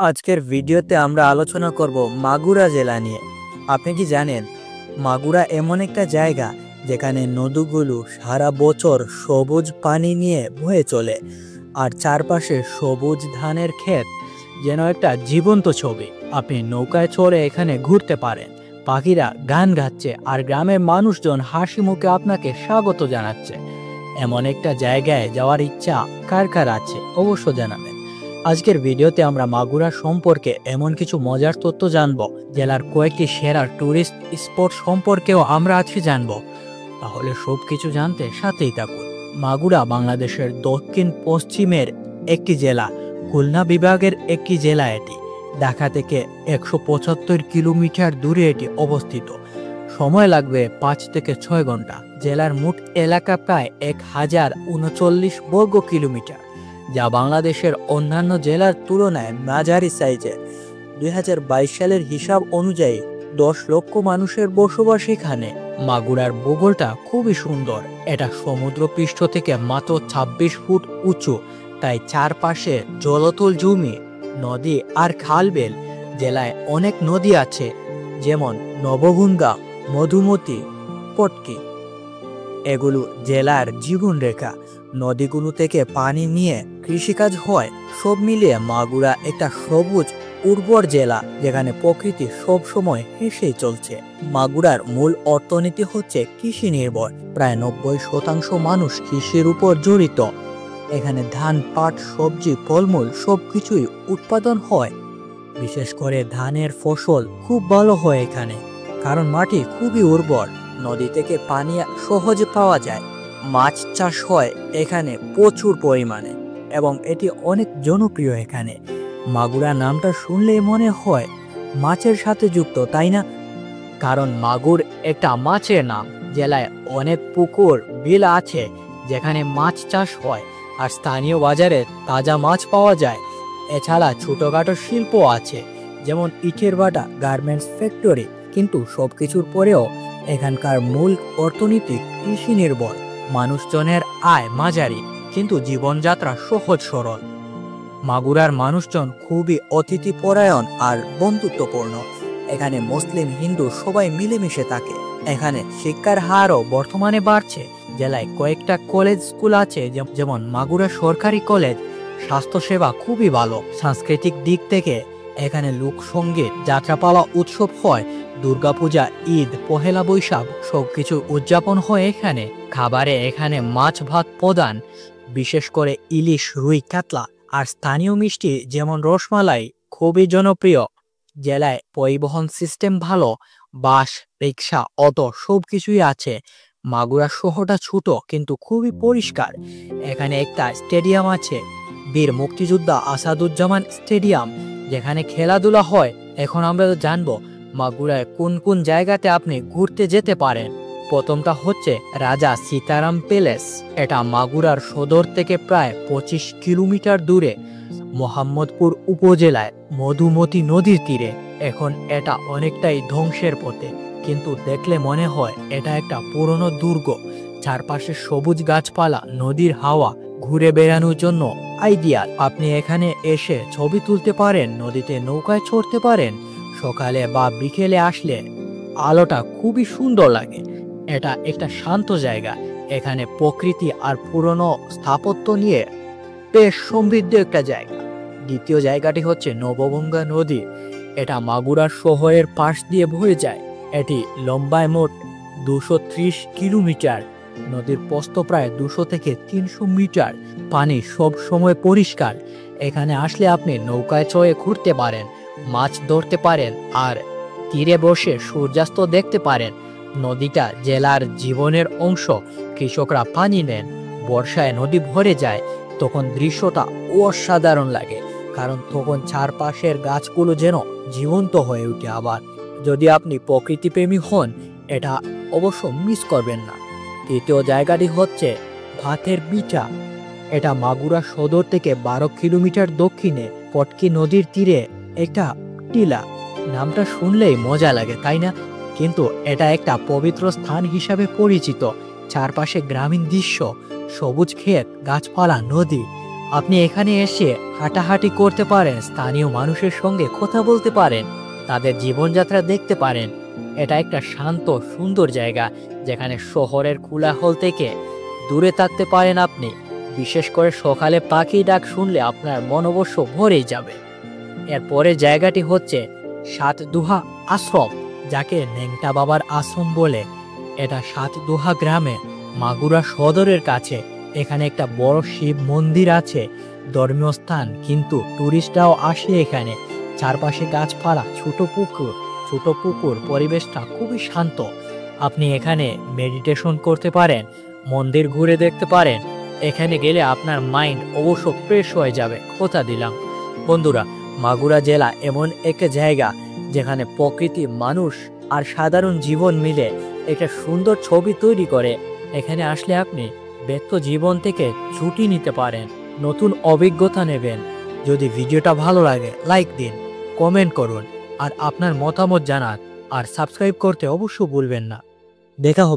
আজকের ভিডিওতে আমরা আলোচনা করব মাগুরা জেলা নিয়ে। আপনি কি জানেন মাগুরা এমন একটা জায়গা যেখানে নদীগুলো সারা বছর সবুজ পানি নিয়ে বয়ে চলে, আর চারপাশে সবুজ ধানের ক্ষেত, যেন একটা জীবন্ত ছবি। আপনি নৌকায় চড়ে এখানে ঘুরতে পারেন, পাখিরা গান গাচ্ছে আর গ্রামের মানুষজন হাসি মুখে আপনাকে স্বাগত জানাচ্ছে। এমন একটা জায়গায় যাওয়ার ইচ্ছা কার কার আছে অবশ্য জানাবেন। আজকের ভিডিওতে আমরা মাগুরা সম্পর্কে এমন কিছু মজার তথ্য জানব, জেলার কয়েকটি সেরা টুরিস্ট স্পট সম্পর্কেও আমরা আজকে জানব। তাহলে সবকিছু জানতে সাথেই থাকুন। মাগুরা বাংলাদেশের দক্ষিণ পশ্চিমের একটি জেলা, খুলনা বিভাগের একটি জেলা। এটি ঢাকা থেকে 175 কিলোমিটার দূরে এটি অবস্থিত। সময় লাগবে 5 থেকে 6 ঘন্টা। জেলার মোট এলাকা প্রায় 1039 বর্গ কিলোমিটার, যা বাংলাদেশের অন্যান্য জেলার তুলনায় মাঝারি সাইজের। 2022 সালের হিসাব অনুযায়ী 10 লক্ষ মানুষের বসবাস এখানে। মাগুরার ভূগোলটা খুবই সুন্দর। এটা সমুদ্রপৃষ্ঠ থেকে মাত্র 26 ফুট উঁচু, তাই চারপাশে জলতল জমি, নদী আর খালবিল। জেলায় অনেক নদী আছে, যেমন নবগঙ্গা, মধুমতি, পটকি। এগুলো জেলার জীবনরেখা। নদীগুলো থেকে পানি নিয়ে কৃষিকাজ হয়। সব মিলিয়ে মাগুরা একটা সবুজ উর্বর জেলা, যেখানে প্রকৃতি সব সময় হেসেই চলছে। মাগুরার মূল অর্থনীতি হচ্ছে কৃষি নির্ভর। প্রায় 90% মানুষ কৃষির উপর জড়িত। এখানে ধান, পাট, সবজি, ফলমূল সবকিছুই উৎপাদন হয়। বিশেষ করে ধানের ফসল খুব ভালো হয় এখানে, কারণ মাটি খুবই উর্বর। নদী থেকে পানি সহজে পাওয়া যায়। মাছ চাষ হয় এখানে প্রচুর পরিমাণে, এবং এটি অনেক জনপ্রিয় এখানে। মাগুরা নামটা শুনলেই মনে হয় মাছের সাথে যুক্ত, তাই না? কারণ মাগুর একটা মাছের নাম। জেলায় অনেক পুকুর, বিল আছে যেখানে মাছ চাষ হয়, আর স্থানীয় বাজারে তাজা মাছ পাওয়া যায়। এছাড়া ছোটখাটো শিল্প আছে, যেমন ইটের ভাটা, গার্মেন্টস ফ্যাক্টরি। কিন্তু সবকিছুর পরেও এখানকার মূল অর্থনীতি কৃষি নির্ভর। মানুষজনের আয় মাঝারি, কিন্তু জীবনযাত্রা সহজ সরল। মাগুরার মানুষজন খুবই অতিথিপরায়ণ আর বন্ধুত্বপূর্ণ। এখানে মুসলিম, হিন্দু সবাই মিলেমিশে থাকে। এখানে শিক্ষার হারও বর্তমানে বাড়ছে। জেলায় কয়েকটা কলেজ, স্কুল আছে, যেমন মাগুরা সরকারি কলেজ। স্বাস্থ্যসেবা খুবই ভালো। সাংস্কৃতিক দিক থেকে এখানে লোকসঙ্গীত, যাত্রাপালা উৎসব হয়। দুর্গাপূজা, ঈদ, পহেলা বৈশাখ সবকিছু উদযাপন হয় এখানে। খাবারে এখানে মাছ ভাত প্রধান, বিশেষ করে ইলিশ, রুই, কাতলা। আর স্থানীয় মিষ্টি যেমন রসমালাই খুবই জনপ্রিয়। জেলায় পরিবহন সিস্টেম ভালো। বাস, রিক্সা, অটো সবকিছুই আছে। মাগুরা শহরটা ছোট কিন্তু খুবই পরিষ্কার। এখানে একটা স্টেডিয়াম আছে, বীর মুক্তিযোদ্ধা আসাদুজ্জামান স্টেডিয়াম, যেখানে খেলাধুলা হয়। এখন আমরা জানবো মাগুরায় কোন কোন জায়গাতে আপনি ঘুরতে যেতে পারেন। প্রথমটা হচ্ছে রাজা সীতারাম প্যালেস। এটা মাগুরার সদর থেকে প্রায় 25 কিলোমিটার দূরে, মোহাম্মদপুর উপজেলায়, মধুমতি নদীর তীরে। এখন এটা অনেকটাই ধ্বংসের পথে, কিন্তু দেখলে মনে হয় এটা একটা পুরনো দুর্গ। চারপাশে সবুজ গাছপালা, নদীর হাওয়া, ঘুরে বেড়ানোর জন্য আইডিয়াল। আপনি এখানে এসে ছবি তুলতে পারেন, নদীতে নৌকায় চড়তে পারেন। সকালে বা বিকেলে আসলে আলোটা খুবই সুন্দর লাগে। এটা একটা শান্ত জায়গা। এখানে প্রকৃতি আর পুরনো স্থাপত্য নিয়ে বেশ সমৃদ্ধ একটা জায়গা। দ্বিতীয় জায়গাটি হচ্ছে নবগঙ্গা নদী। এটা মাগুরা শহরের পাশ দিয়ে বয়ে যায়। এটি লম্বায় মোট 230 কিলোমিটার। নদীর প্রস্থ প্রায় 200 থেকে 300 মিটার। পানি সব সময় পরিষ্কার। এখানে আসলে আপনি নৌকায় চড়ে ঘুরতে পারেন, মাছ ধরতে পারেন, আর তীরে বসে সূর্যাস্ত দেখতে পারেন। নদীটা জেলার জীবনের অংশ। কৃষকরা পানি নেন। বর্ষায় নদী ভরে যায়, তখন দৃশ্যটা অসাধারণ লাগে, কারণ তখন চারপাশের গাছগুলো যেন জীবন্ত হয়ে ওঠে। আবার যদি আপনি প্রকৃতিপ্রেমী হন, এটা অবশ্য মিস করবেন না। তৃতীয় জায়গাটি হচ্ছে ভাতের বিটা। এটা মাগুরা সদর থেকে 12 কিলোমিটার দক্ষিণে, পটকি নদীর তীরে একটা টিলা। নামটা শুনলেই মজা লাগে, তাই না? কিন্তু এটা একটা পবিত্র স্থান হিসাবে পরিচিত। চারপাশে গ্রামীণ দৃশ্য, সবুজ ক্ষেত, গাছপালা, নদী। আপনি এখানে এসে হাঁটাহাঁটি করতে পারেন, স্থানীয় মানুষের সঙ্গে কথা বলতে পারেন, তাদের জীবনযাত্রা দেখতে পারেন। এটা একটা শান্ত সুন্দর জায়গা যেখানে শহরের কোলাহল থেকে দূরে থাকতে পারেন আপনি। বিশেষ করে সকালে পাখি ডাক শুনলে আপনার মন অবশ্য ভরেই যাবে। এরপরের জায়গাটি হচ্ছে সাতদুহা আশ্রম, যাকে নেংটা বাবার আশ্রম বলে। এটা সাতদুহা গ্রামে মাগুরা সদরের কাছে। এখানে একটা বড় শিব মন্দির আছে, ধর্মীয় স্থান, কিন্তু টুরিস্টরাও আসে এখানে। চারপাশে গাছপালা, ছোট পুকুর, পরিবেশটা খুবই শান্ত। আপনি এখানে মেডিটেশন করতে পারেন, মন্দির ঘুরে দেখতে পারেন। এখানে গেলে আপনার মাইন্ড অবশ্য ফ্রেশ হয়ে যাবে, কথা দিলাম। বন্ধুরা, মাগুরা জেলা এমন একটা জায়গা যেখানে প্রকৃতি, মানুষ আর সাধারণ জীবন মিলে একটা সুন্দর ছবি তৈরি করে। এখানে আসলে আপনি ব্যস্ত জীবন থেকে ছুটি নিতে পারেন, নতুন অভিজ্ঞতা নেবেন। যদি ভিডিওটা ভালো লাগে লাইক দিন, কমেন্ট করুন আর আপনার মতামত জানান। আর সাবস্ক্রাইব করতে অবশ্যই ভুলবেন না। দেখা হবে।